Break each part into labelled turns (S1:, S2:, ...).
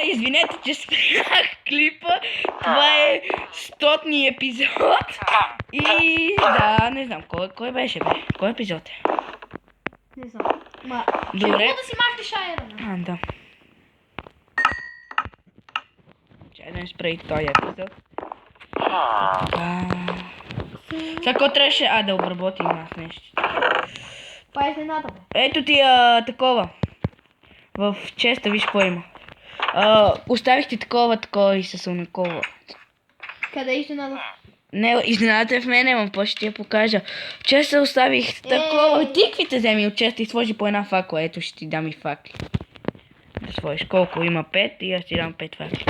S1: Извинете, че спрях клипа. Това е 100-ни епизод. И да, не знам, кой беше, бе? Кой епизод е?
S2: Не знам. Ма,
S1: Добре.
S2: какво да си махнеш айрона?
S1: Да. Чай да не спра и този епизод. Сега какво трябваше? Да обработим аз нещо.
S2: Па изненада, бе.
S1: Ето ти такова. В честа виж какво има. Оставих ти такова и с онакова.
S2: Къде е изненада?
S1: Не, изненадата е в мене, ама после ще ти я покажа. В честа оставих такова. Тиквите вземи от честа и сложи по една факла. Ето ще ти дам и факли. Да сложиш колко има 5 и аз ти дам 5 факли.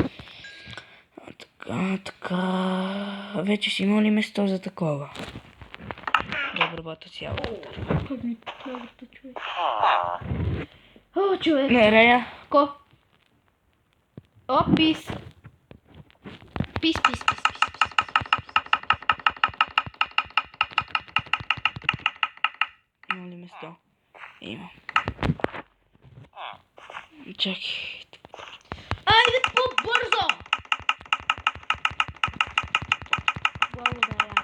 S1: Така. Вече си има ли место за такова? Да обработя цялото.
S2: О, човек.
S1: Не, Рея.
S2: Ко? О, пис. Пис.
S1: Има ли место? Има. Чакай.
S2: Айде по-бързо! Благодаря.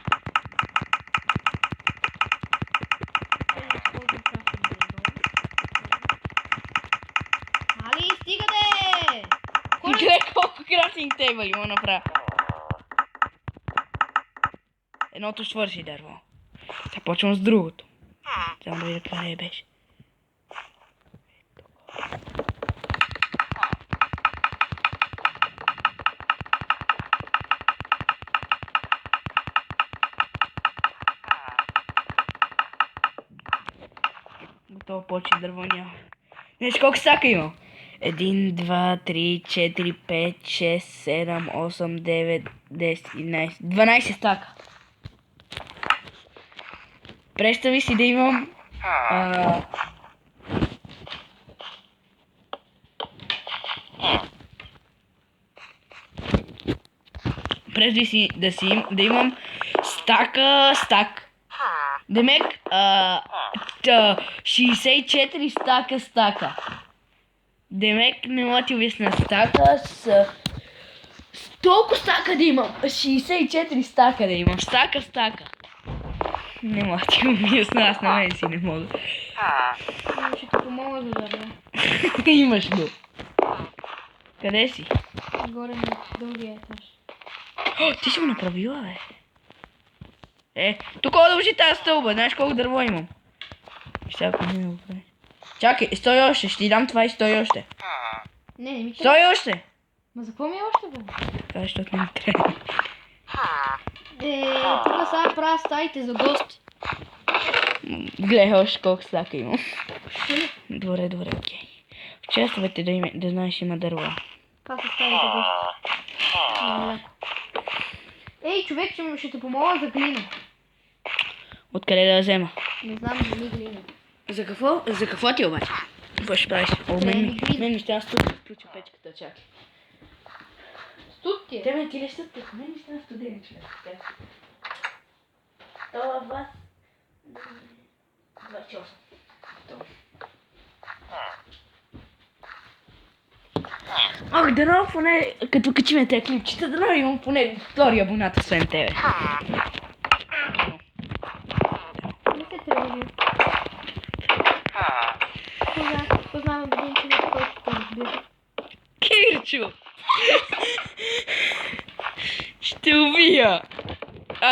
S2: Али, стигате!
S1: Гледай колко крафтинг тейбъл има направя. Едното свърши дърво. Сега почвам с другото. Само да видя къде беше. Готово почти дърво няма. Нещо колко стака има? 1, 2, 3, 4, 5, 6, 7, 8, 9, 10, 11, 12 стака. Представи си да имам Представи си да имам стак. Демек 64 стака. Демек не мога ти обясня стака с толкова стака да имам. 64 стака да имам. Стака. Не мога ти обясня, аз на мен си не мога.
S2: Ще ти помогна за дърво.
S1: Имаш го. Къде си?
S2: Горе на другия етаж.
S1: Ти си го направила, бе. Тук дължи тази стълба. Знаеш колко дърво имам? Сега не го прави. Чакай, стой още. Ще ти дам това и стой още.
S2: Не ми че.
S1: Стой още!
S2: Ма за какво ми е още, бе?
S1: Това защото не ми трябва.
S2: Тук сега правя стаите за гости.
S1: Гледай още колко стака имам. Добре, окей. В честовете да знаеш има дърва.
S2: Това са стаите за гости. Ей, човек, ще те помогна за глина.
S1: Откъде да я взема?
S2: Не знам, да ми глина.
S1: За какво? За какво ти обаче? Какво ще правиш? Мен ми ще аз тук включа печката, чакай.
S2: Студ ти е.
S1: Те ти ли студ? Мен ми ще аз студен човек. Това вас. 28. Ах, дано поне, като качиме тези клипчета, дано имам поне втори абонат освен тебе.
S2: Не се тревожи. Познавам един човек, който те разбира.
S1: Кирчо! Ще убия!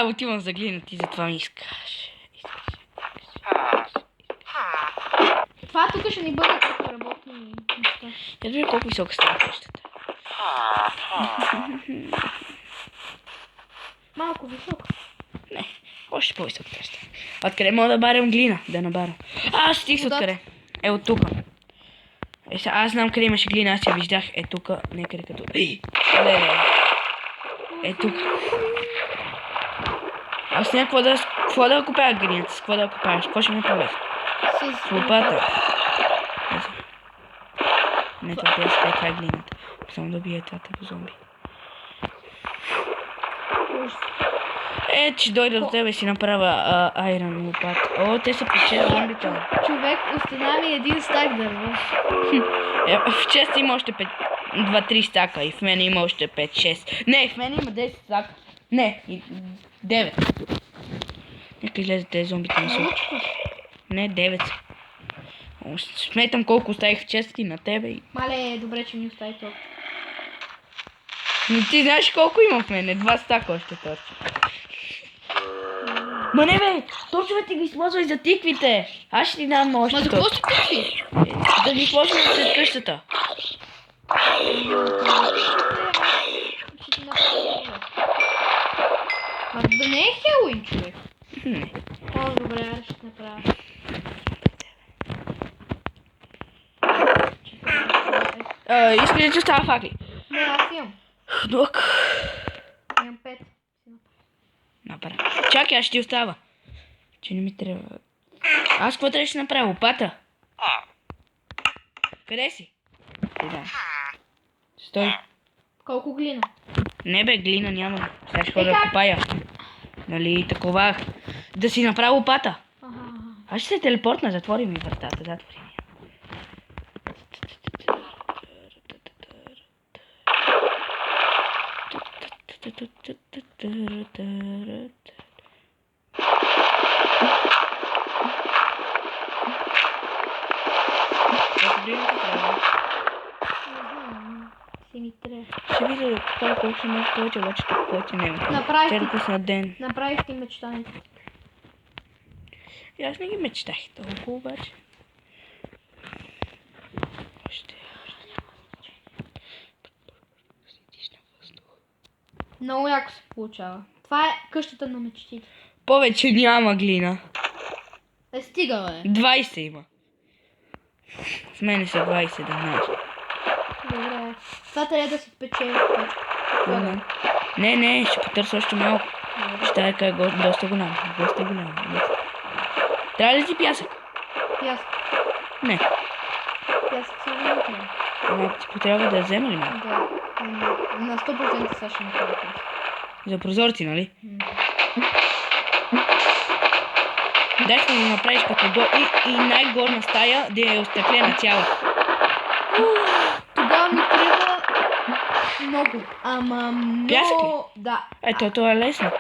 S1: Отивам за глина, ти затова ми искаш.
S2: Това тук ще ни бъдат като работни неща.
S1: Я вижда колко висока става къщата.
S2: Малко високо.
S1: Не, още по-висока къща. Откъде мога да барям глина? Да набарям. Стих откъде. От тук. Сега аз знам къде имаше глина, аз я виждах. Тук, некъде като... Тук. Аз няма какво да купая глината, с какво да купаеш, какво ще ме правиш? С лопата. Не, това е глината. Само да убия тата по зомби. Че дойда до тебе си направя айрон лопата. Те са по 6 зомбита.
S2: Човек, остана ми един стак дърво.
S1: В честа има още 5. 2-3 стака и в мен има още 5-6. Не, в мен има 10 стака. Не, 9. Нека излезат тези зомбите на сух. Не, 9 са. Сметам колко оставих в честите на тебе и...
S2: Мале, добре, че ми остави това.
S1: Но ти знаеш колко има в мене? 2 стака още торча. Ма не бе, торчовете ги използвай за тиквите. Аз ще ти дам още
S2: Ма за какво си тикви?
S1: Да ги сложим след къщата.
S2: А да не е Хелуин, човек.
S1: Не.
S2: О, добре, аз ще направя.
S1: Искаш да ти остава факли?
S2: Не, аз имам.
S1: Док.
S2: Имам 5.
S1: Направя. Чакай, аз ще ти остава. Че не ми трябва. Аз какво трябваше да направя? Лопата? Къде си? Да. Стой.
S2: Колко глина?
S1: Не бе, глина няма. Сега ще ходя да копая. Нали, такова. Да си направя лопата. Аз ще се телепортна, затвори ми вратата, затвори ми.
S2: Си ми трябва.
S1: Ще видя колко ще може повече, обаче тук повече няма.
S2: Направих
S1: Вчера
S2: ти,
S1: пусна ден.
S2: направих ти мечтанието.
S1: И аз не ги мечтах толкова, обаче. Още. Седиш на въздух.
S2: Много яко се получава. Това е къщата на мечтите.
S1: Повече няма глина.
S2: Стига, бе.
S1: 20 има. В мене са 20, да знаеш.
S2: Добре. Това трябва да се печели.
S1: Не, ще потърся още малко. Ще е доста голямо. Доста голямо. Трябва ли ти пясък?
S2: Пясък.
S1: Не.
S2: Пясък само не трябва.
S1: Ама ти потрябва да я взема ли малко?
S2: Да. На 100% сега ще направя пясък.
S1: За прозорци, нали? Дай да го направиш като го и най-горна стая да е остъклена цяла.
S2: Тогава ми трябва много. Ама много...
S1: Пясък ли?
S2: Да.
S1: Ето, това е лесно.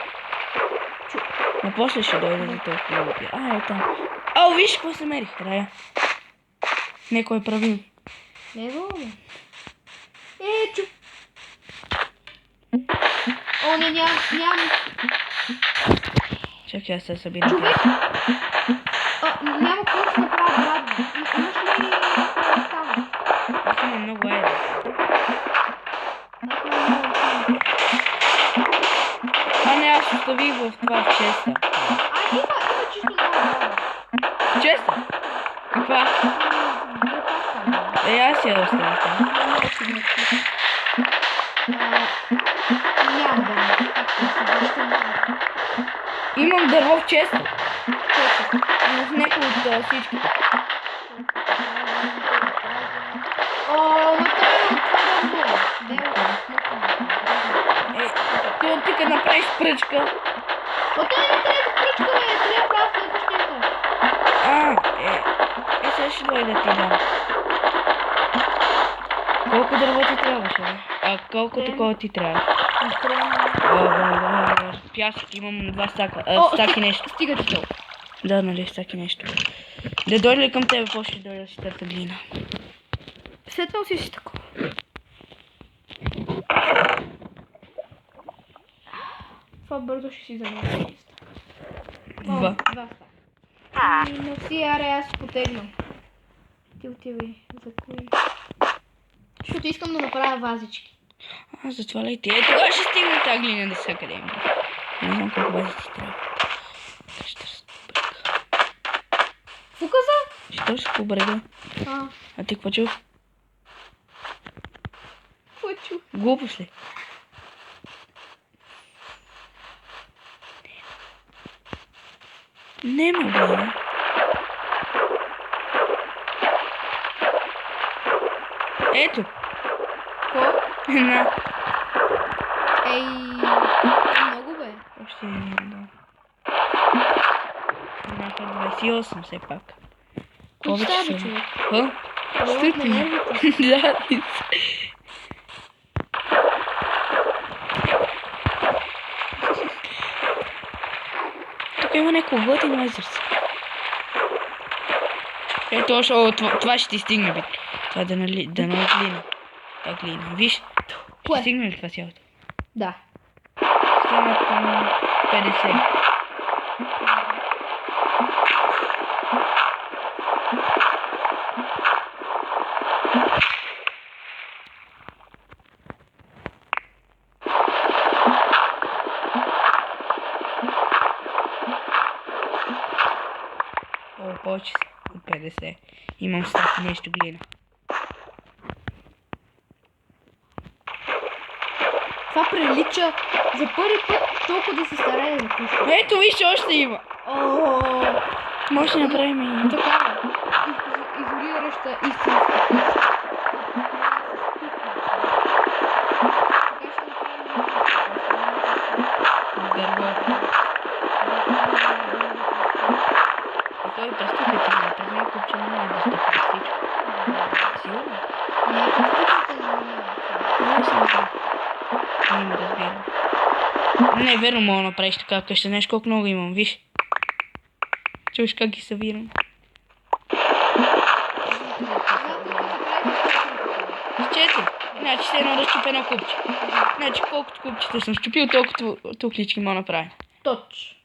S1: Но после ще дойде за толкова много. Е там. О, виж какво се мерих, Рая. Некой е правил.
S2: Не е вълно. Чу. О, не, нямам.
S1: Чакай, аз се събирам.
S2: Човек! Няма какво да се направя, брат. Имаш ли там?
S1: Аз имам много еда. Не, аз оставих в това в честа.
S2: Има чисто много брат.
S1: Честа? Каква? Аз я оставих там.
S2: Нямам да.
S1: Имам дърво в честа. В някои от всичките. Ти от тук направиш пръчка. Сега ще дойда ти дам. Колко дърво ти трябваше, бе? Колко такова ти трябва? Пясък, имам 2 стака. Стаки нещо.
S2: Стига ти толкова.
S1: Да, нали, стаки нещо. Да дойде ли към тебе, после ще дойде да си търта глина.
S2: Сетнал си такова. Това бързо ще си замисля.
S1: 2.
S2: 2 стака. Но си, аре, аз потегнам. Ти отивай. За кои? Защото искам да направя вазички.
S1: Затова ли ти? Тогава ще стигна тази глина да са къде има. Не знам колко бази ти трябва. Ще търся по брега.
S2: Какво каза?
S1: Ще търся по брега. А ти какво чух?
S2: Какво чух?
S1: Глупост ли? Нема, бе. Ето.
S2: Какво?
S1: Една.
S2: Ей, много бе.
S1: Още един, да. Едната 28 все пак.
S2: Какво става,
S1: са.
S2: човек?
S1: Ха?
S2: Ловът на нервите.
S1: Да, има някакво готино езерце. Ето още, това ще ти стигне, бе. Това да нали глина. Та глина, виж.
S2: Кое?
S1: Ще стигне ли това цялото?
S2: Да.
S1: Стигнат към 50. О, повече от 50. Имам стати нещо глина.
S2: Това прилича за първи път толкова да се старае да пуска.
S1: Ето виж, още има. Може да направим и...
S2: Такава. Изолираща истинска пушка.
S1: Дърво. И той престъпите ми, през някакъв, че няма да ще престича. Сигурно?
S2: Не, престъпните не
S1: Не съм знам. Не ме разбирам. Не, верно мога да направиш така къща. Знаеш колко много имам, виж. Чуеш как ги събирам. С 4. Значи ще едно да щупя едно купче. Значи колкото купчета съм щупил, толкова туклички мога да направя.
S2: Точ.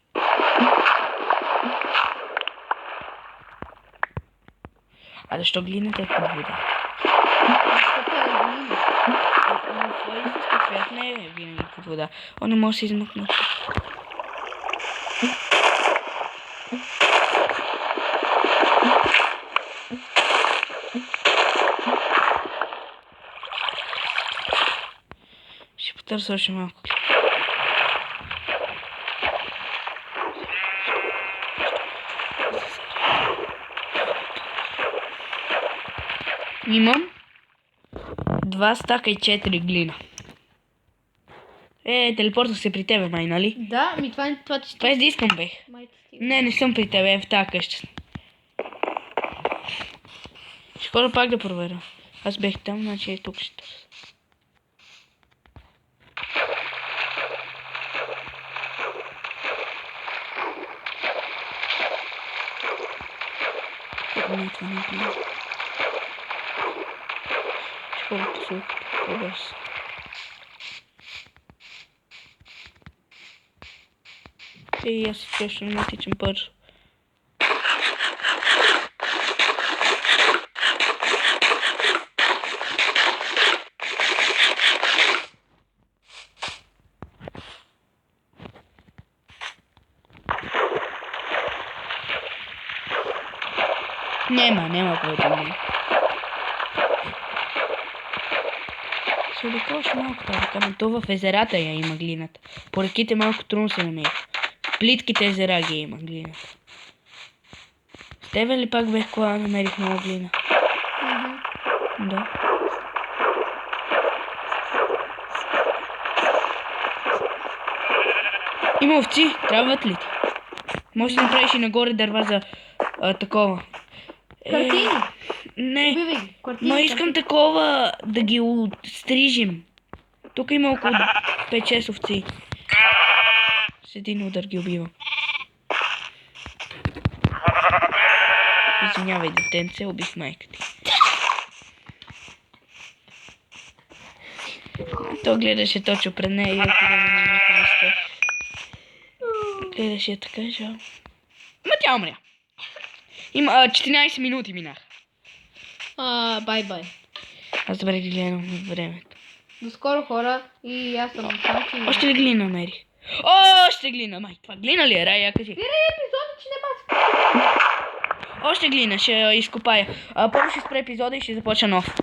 S1: А защо глината е под вода?
S2: Защото е глина.
S1: В истински свят не е винаги под вода. Он не може да се измъкне. Ще потърся още малко. Имам 2 стака и 4 глина. Телепортах се при тебе, май, нали?
S2: Да, това ти
S1: Без да искам бех.
S2: Май ти стига.
S1: Не съм при тебе, в тази къща. Ще ходя пак да проверя. Аз бех там, значи е тук ще търся. Не, това не е глина. Ще ходя по сулката, по-бързо. И аз точно не тичам бързо. Няма повече глина. Ще обиколя още малко тази река, то в езерата я има глината. По реките малко трудно се намери. Плитките езера ги има глина. С тебе ли пак бех, когато намерих много глина? Да. Има овци, трябват ли ти? Може да направиш и нагоре дърва за такова.
S2: Картини.
S1: Не.
S2: Убивай ги. Картини.
S1: Ма искам такова да ги отстрижим. Тук има около 5-6 овци. С един удар ги убивам. Извинявай, детенце, убих майка ти. То гледаше точно пред нея и отиде на нейното место. Гледаше така, жал. Ма тя умря. Има 14 минути минах.
S2: Бай-бай.
S1: Аз добре ги гледам от времето.
S2: До скоро, хора, и аз съм там.
S1: Още ли глина намерих? Още глина, май. Това глина ли е, Рая, кажи?
S2: Спирай епизода, че не паска.
S1: Още глина, ще изкопая. Първо ще спра епизода и ще започна нов.